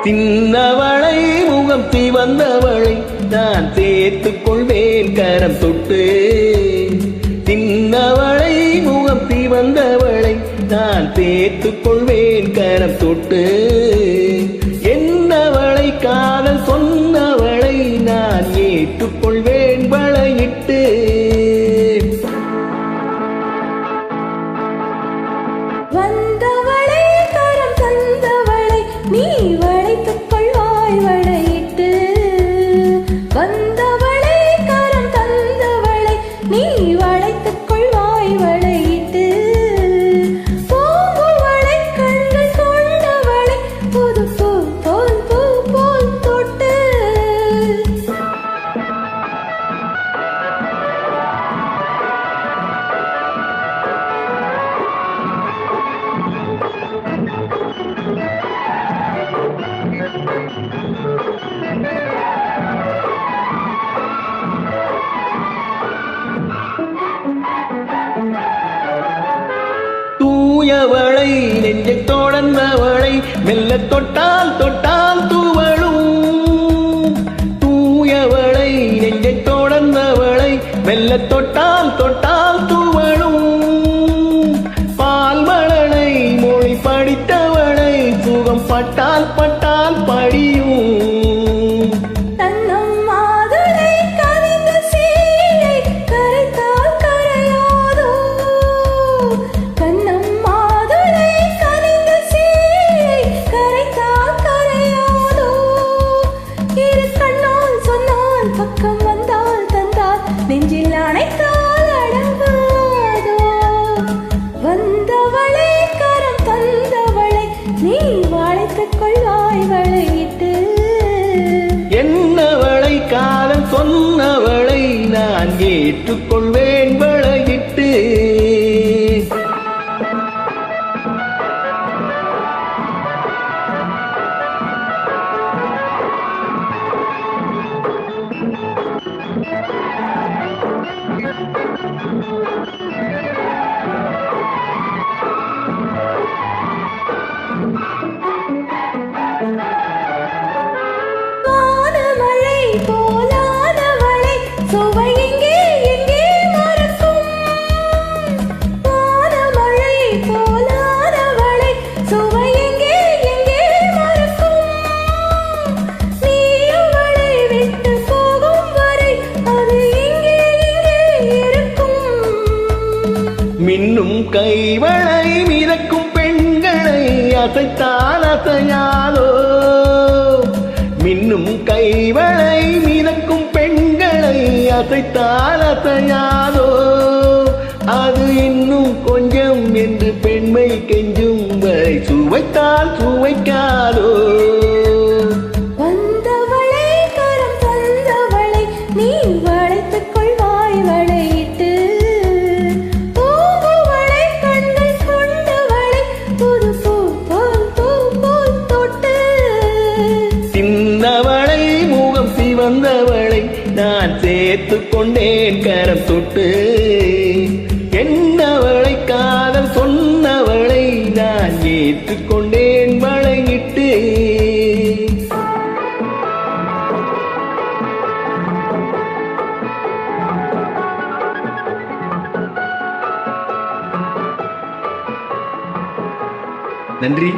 சின்னவளை முகம் சிவந்தவளை நான் சேர்த்துக் கொள்வேன் கரம் தொட்டு. சின்னவளை முகம் சிவந்தவளை நான் சேர்த்துக் கொள்வேன் கரம் தொட்டு. என்னவளை காதல் சொன்னவளை நான் ஏற்றுக்கொள்வேன் வளையிட்டு. வந்தவளை கரம் தந்தவளை நீ வளைத்துக் கொள்வாய் வளையிட்டு. வந்தவளை கரம் தந்தவளை நீ வளைத்துக் கொள்வாய் வளையிட்டு. பூங்குவளை கண்கள் கொண்டவளை புது பூ போல் பூ போல் தொட்டு. தூயவளை நெஞ்சை தொடர்ந்தவளை மெல்ல தொட்டால் தொட்டால் தூவளும். தூயவளை நெஞ்சை தொடர்ந்தவளை மெல்ல தொட்டால் தொட்டால் தூவளும். பால்வளனை மொழி படித்தவளை சுகம் பட்டால் பட்டால் படியும். பக்கம் வந்தால் தந்தால் நெஞ்சில் அணைத்தால் அடங்காதோ. வந்தவளை கரம் தந்தவளை நீ வளைத்துக் கொள்வாய் வளையிட்டு. என்னவளை காதல் சொன்னவளை நான் ஏற்றுக்கொள்வேன் வளையிட்டு. வானமழை போலானவளை சுவை எங்கே எங்கே மறக்கும். வானமழை போலானவளை சுவை எங்கே எங்கே மறக்கும். நீ அவளை விட்டு போகும் வரை அது எங்கே எங்கே இருக்கும். மின்னும் கைவளை மிதக்கும் பெண்களை அசைத்தால் அசையாதோ. மின்னும் கைவளை மிதக்கும் பெண்களை அசைத்தால் அசையாதோ. அது இன்னும் கொஞ்சம் என்று பெண்மை கெஞ்சும் வரை சுவைத்தால் சுவைக்காதோ. வந்தவளை கரம் தந்தவளை நீ வளைத்துக் கொள்வாய் வளையிட்டு. பூங்குவளை கண்கள் கொண்டவளை புது பூ போல் பூ போல் தொட்டு. சின்னவளை முகம் சிவந்தவளை நான் சேர்த்துக் கொண்டேன் கரம் தொட்டு. என்னவளை காதல் சொன்னவளை நான் ஏற்றுக்கொண்டேன் வளையிட்டு. நன்றி.